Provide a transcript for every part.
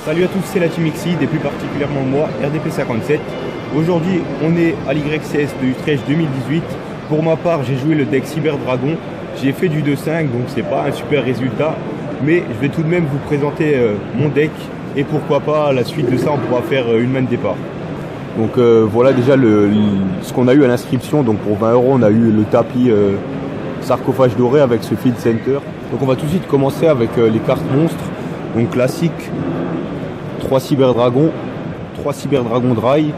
Salut à tous, c'est la Team Xseed et plus particulièrement moi, RDP57. Aujourd'hui, on est à l'YCS de Utrecht 2018. Pour ma part, j'ai joué le deck Cyber Dragon. J'ai fait du 2-5, donc c'est pas un super résultat. Mais je vais tout de même vous présenter mon deck. Et pourquoi pas, à la suite de ça, on pourra faire une main de départ. Donc voilà déjà ce qu'on a eu à l'inscription. Donc pour 20 €, on a eu le tapis sarcophage doré avec ce field center. Donc on va tout de suite commencer avec les cartes monstres. Donc classique, 3 Cyber Dragon, 3 Cyber Dragon Dry.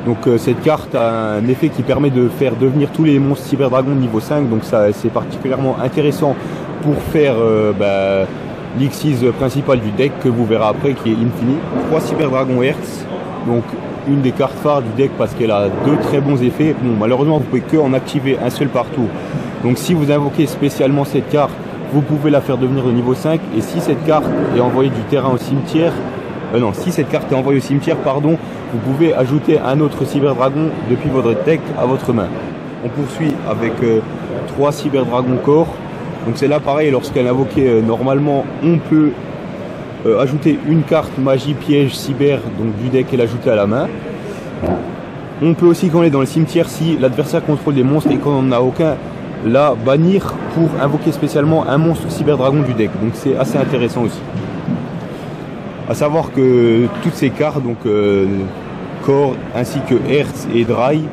Donc cette carte a un effet qui permet de faire devenir tous les monstres Cyber Dragon niveau 5. Donc ça c'est particulièrement intéressant pour faire l'X6 principal du deck que vous verrez après, qui est Infini. 3 Cyber Dragon Hertz, donc une des cartes phares du deck parce qu'elle a deux très bons effets. Bon, malheureusement vous pouvez que en activer un seul par tour. Donc si vous invoquez spécialement cette carte, vous pouvez la faire devenir de niveau 5. Et si cette carte est envoyée du terrain au cimetière, si cette carte est envoyée au cimetière, pardon, vous pouvez ajouter un autre Cyber Dragon depuis votre deck à votre main. On poursuit avec 3 Cyber Dragon Core. Donc c'est là pareil, lorsqu'elle est invoquée normalement, on peut ajouter une carte magie piège cyber donc du deck et l'ajouter à la main. On peut aussi, quand on est dans le cimetière, si l'adversaire contrôle des monstres et qu'on n'en a aucun, la bannir pour invoquer spécialement un monstre Cyber Dragon du deck. Donc c'est assez intéressant aussi. A savoir que toutes ces cartes, donc Core ainsi que Hertz et Dry,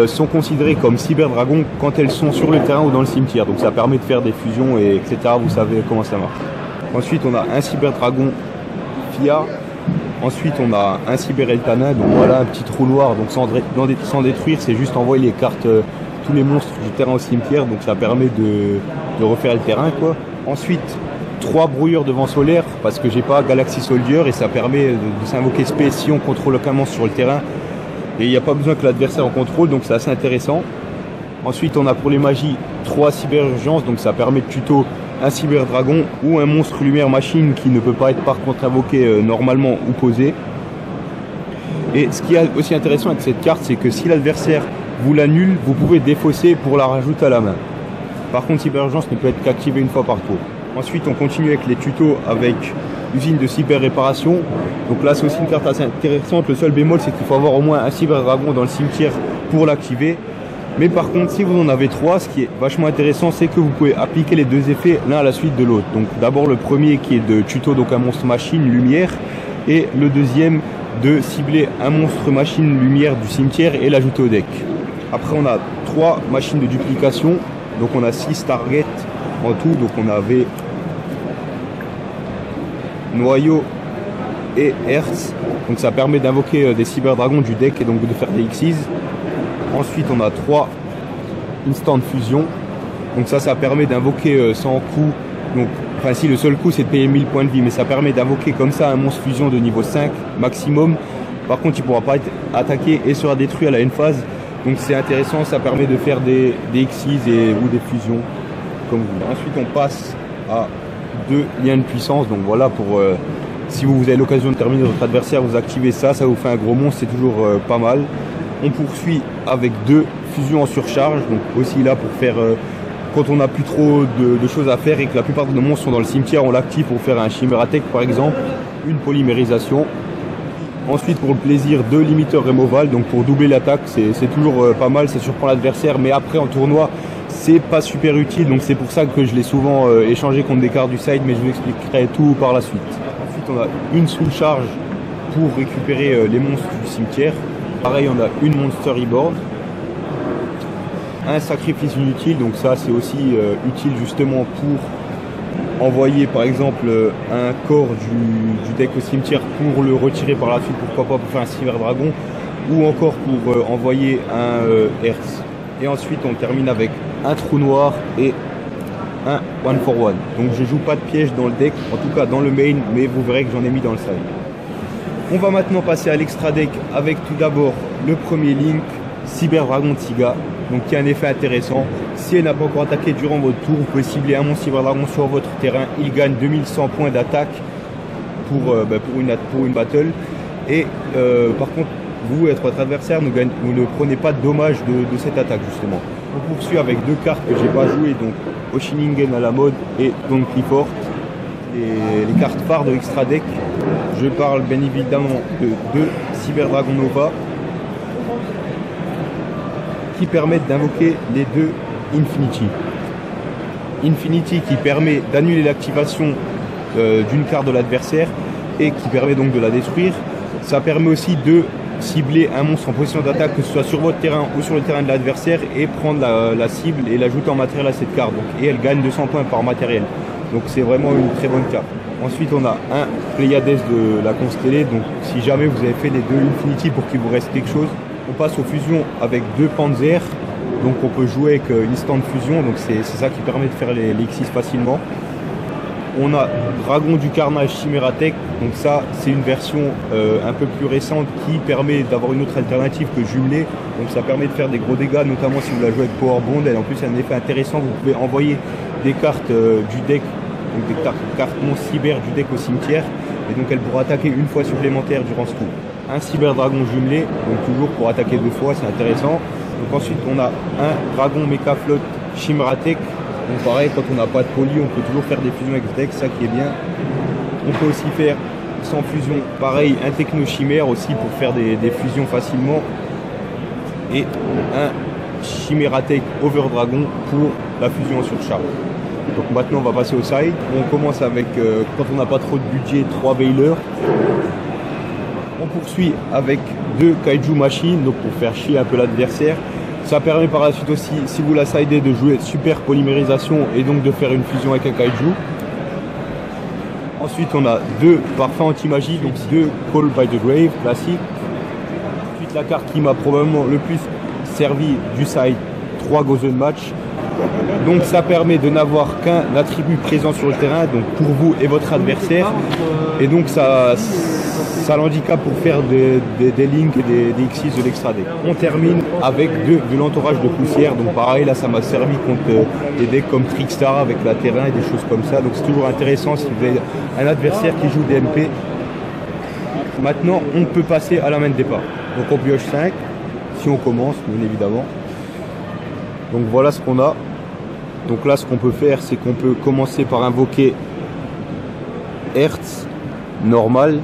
sont considérées comme Cyber Dragon quand elles sont sur le terrain ou dans le cimetière. Donc ça permet de faire des fusions et etc. Vous savez comment ça marche. Ensuite on a un Cyber Dragon Fia. Ensuite on a un Cyber Eltana. Donc voilà un petit trou noir. Donc sans détruire, c'est juste envoyer les cartes, tous les monstres du terrain au cimetière. Donc ça permet de refaire le terrain quoi. Ensuite 3 brouilleurs de vent solaire parce que j'ai pas Galaxy Soldier et ça permet de s'invoquer space si on contrôle aucun monstre sur le terrain. Et il n'y a pas besoin que l'adversaire en contrôle, donc c'est assez intéressant. Ensuite, on a pour les magies 3 Cyber Urgence, donc ça permet de tuto un Cyber Dragon ou un monstre lumière machine qui ne peut pas être par contre invoqué normalement ou posé. Et ce qui est aussi intéressant avec cette carte, c'est que si l'adversaire vous l'annule, vous pouvez défausser pour la rajouter à la main. Par contre, Cyber Urgence ne peut être qu'activé une fois par tour. Ensuite, on continue avec les tutos avec usine de cyber réparation. Donc là, c'est aussi une carte assez intéressante. Le seul bémol, c'est qu'il faut avoir au moins un Cyber Dragon dans le cimetière pour l'activer. Mais par contre, si vous en avez 3, ce qui est vachement intéressant, c'est que vous pouvez appliquer les deux effets l'un à la suite de l'autre. Donc d'abord le premier qui est de tuto, donc un monstre machine lumière, et le deuxième de cibler un monstre machine lumière du cimetière et l'ajouter au deck. Après, on a 3 machines de duplication. Donc on a 6 targets en tout. Donc on avait Noyau et Hertz, donc ça permet d'invoquer des Cyber Dragons du deck et donc de faire des Xyz. Ensuite on a 3 Instant Fusion, donc ça permet d'invoquer sans coût, donc enfin si le seul coût c'est de payer 1000 points de vie, mais ça permet d'invoquer comme ça un monstre fusion de niveau 5 maximum. Par contre il ne pourra pas être attaqué et sera détruit à la end-phase, donc c'est intéressant, ça permet de faire des Xyz ou des fusions comme vous voulez. Ensuite on passe à 2 liens de puissance, donc voilà pour si vous avez l'occasion de terminer votre adversaire, vous activez ça vous fait un gros monstre, c'est toujours pas mal. On poursuit avec 2 fusions en surcharge, donc aussi là pour faire quand on n'a plus trop de choses à faire et que la plupart de nos monstres sont dans le cimetière, on l'active pour faire un Chimera Attack par exemple, une polymérisation. Ensuite pour le plaisir 2 limiteurs removal, donc pour doubler l'attaque, c'est toujours pas mal, ça surprend l'adversaire, mais après en tournoi c'est pas super utile, donc c'est pour ça que je l'ai souvent échangé contre des cartes du side, mais je vous expliquerai tout par la suite. Ensuite on a une soul charge pour récupérer les monstres du cimetière. Pareil on a une Monster Reborn, un sacrifice inutile, donc ça c'est aussi utile justement pour envoyer par exemple un corps du deck au cimetière pour le retirer par la suite, pourquoi pas pour faire un Cyber Dragon, ou encore pour envoyer un Hertz. Et ensuite on termine avec un trou noir et un 1 for 1. Donc je joue pas de piège dans le deck, en tout cas dans le main, mais vous verrez que j'en ai mis dans le side. On va maintenant passer à l'extra deck avec tout d'abord le premier Link, Cyber Dragon Tsiga, donc qui a un effet intéressant. Si elle n'a pas encore attaqué durant votre tour, vous pouvez cibler un monstre Cyber Dragon sur votre terrain, il gagne 2100 points d'attaque pour une battle. Et par contre, vous et votre adversaire ne prenez pas de dommages de cette attaque justement. On poursuit avec 2 cartes que j'ai pas jouées, donc Oshiningen à la mode et Don Clifford. les cartes phares de Extra Deck. Je parle bien évidemment de deux Cyber Dragon Nova qui permettent d'invoquer les deux Infinity. Infinity qui permet d'annuler l'activation d'une carte de l'adversaire et qui permet donc de la détruire. Ça permet aussi de cibler un monstre en position d'attaque, que ce soit sur votre terrain ou sur le terrain de l'adversaire, et prendre la cible et l'ajouter en matériel à cette carte. Donc, et elle gagne 200 points par matériel. Donc c'est vraiment une très bonne carte. Ensuite on a un Pléiades de la Constellée. Donc si jamais vous avez fait les deux Infinity pour qu'il vous reste quelque chose, on passe aux fusions avec deux Panzer. Donc on peut jouer avec l'instant de fusion. Donc c'est ça qui permet de faire les X6 facilement. On a Dragon du Carnage Chimératech, donc ça c'est une version un peu plus récente qui permet d'avoir une autre alternative que jumelée. Donc ça permet de faire des gros dégâts, notamment si vous la jouez avec Power Bond. Elle en plus a un effet intéressant, vous pouvez envoyer des cartes du deck, donc des cartes non cyber du deck au cimetière, et donc elle pourra attaquer une fois supplémentaire durant ce tour. Un Cyber Dragon jumelé, donc toujours pour attaquer deux fois, c'est intéressant. Donc ensuite on a un Dragon Mecha Flotte Chimératech. Donc pareil, quand on n'a pas de poly, on peut toujours faire des fusions avec ce deck, ça qui est bien. On peut aussi faire sans fusion, pareil, un Techno Chimère aussi pour faire des fusions facilement. Et un Chimératech Over Dragon pour la fusion sur char. Donc maintenant on va passer au side. On commence avec, quand on n'a pas trop de budget, 3 Veilers. On poursuit avec deux Kaiju Machines, donc pour faire chier un peu l'adversaire. Ça permet par la suite aussi, si vous la sidez, de jouer super polymérisation et donc de faire une fusion avec un Kaiju. Ensuite on a deux Parfums Anti-Magie, donc deux Call by the Grave classique. Ensuite la carte qui m'a probablement le plus servi du side, 3 Gozen Match. Donc ça permet de n'avoir qu'un attribut présent sur le terrain, donc pour vous et votre adversaire. Et donc ça l'handicape pour faire des Link et des X6 de l'extra deck. On termine avec de l'entourage de poussière. Donc pareil, là ça m'a servi contre des decks comme Trickstar avec la terrain et des choses comme ça. Donc c'est toujours intéressant si vous avez un adversaire qui joue DMP. Maintenant on peut passer à la main de départ. Donc on pioche 5, si on commence bien évidemment. Donc voilà ce qu'on a. Donc là ce qu'on peut faire, c'est qu'on peut commencer par invoquer Hertz normal.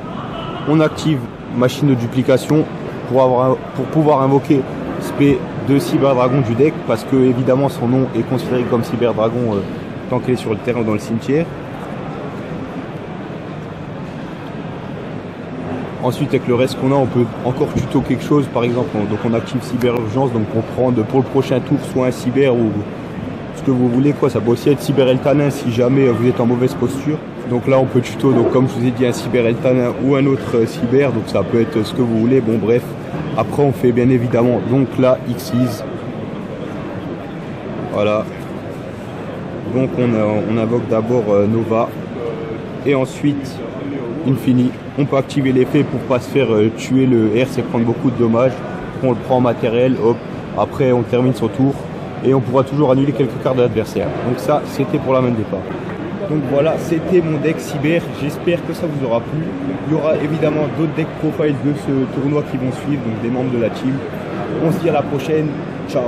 On active machine de duplication pour pouvoir invoquer SP de Cyber Dragon du deck, parce que évidemment son nom est considéré comme Cyber Dragon tant qu'elle est sur le terrain ou dans le cimetière. Ensuite avec le reste qu'on a, on peut encore tuto quelque chose, par exemple donc on active Cyber Urgence, donc on prend pour le prochain tour soit un Cyber ou ce que vous voulez quoi. Ça peut aussi être Cyber Eltanin si jamais vous êtes en mauvaise posture. Donc là on peut tuto, donc comme je vous ai dit, un Cyber Eltanin ou un autre Cyber, donc ça peut être ce que vous voulez. Bon bref, après on fait bien évidemment donc là X6. Voilà. Donc on invoque d'abord Nova et ensuite Infini. On peut activer l'effet pour pas se faire tuer le R, c'est prendre beaucoup de dommages. On le prend en matériel, hop, après on termine son tour et on pourra toujours annuler quelques cartes de l'adversaire. Donc ça c'était pour la main de départ. Donc voilà, c'était mon deck cyber, j'espère que ça vous aura plu. Il y aura évidemment d'autres decks profile de ce tournoi qui vont suivre, donc des membres de la team. On se dit à la prochaine, ciao.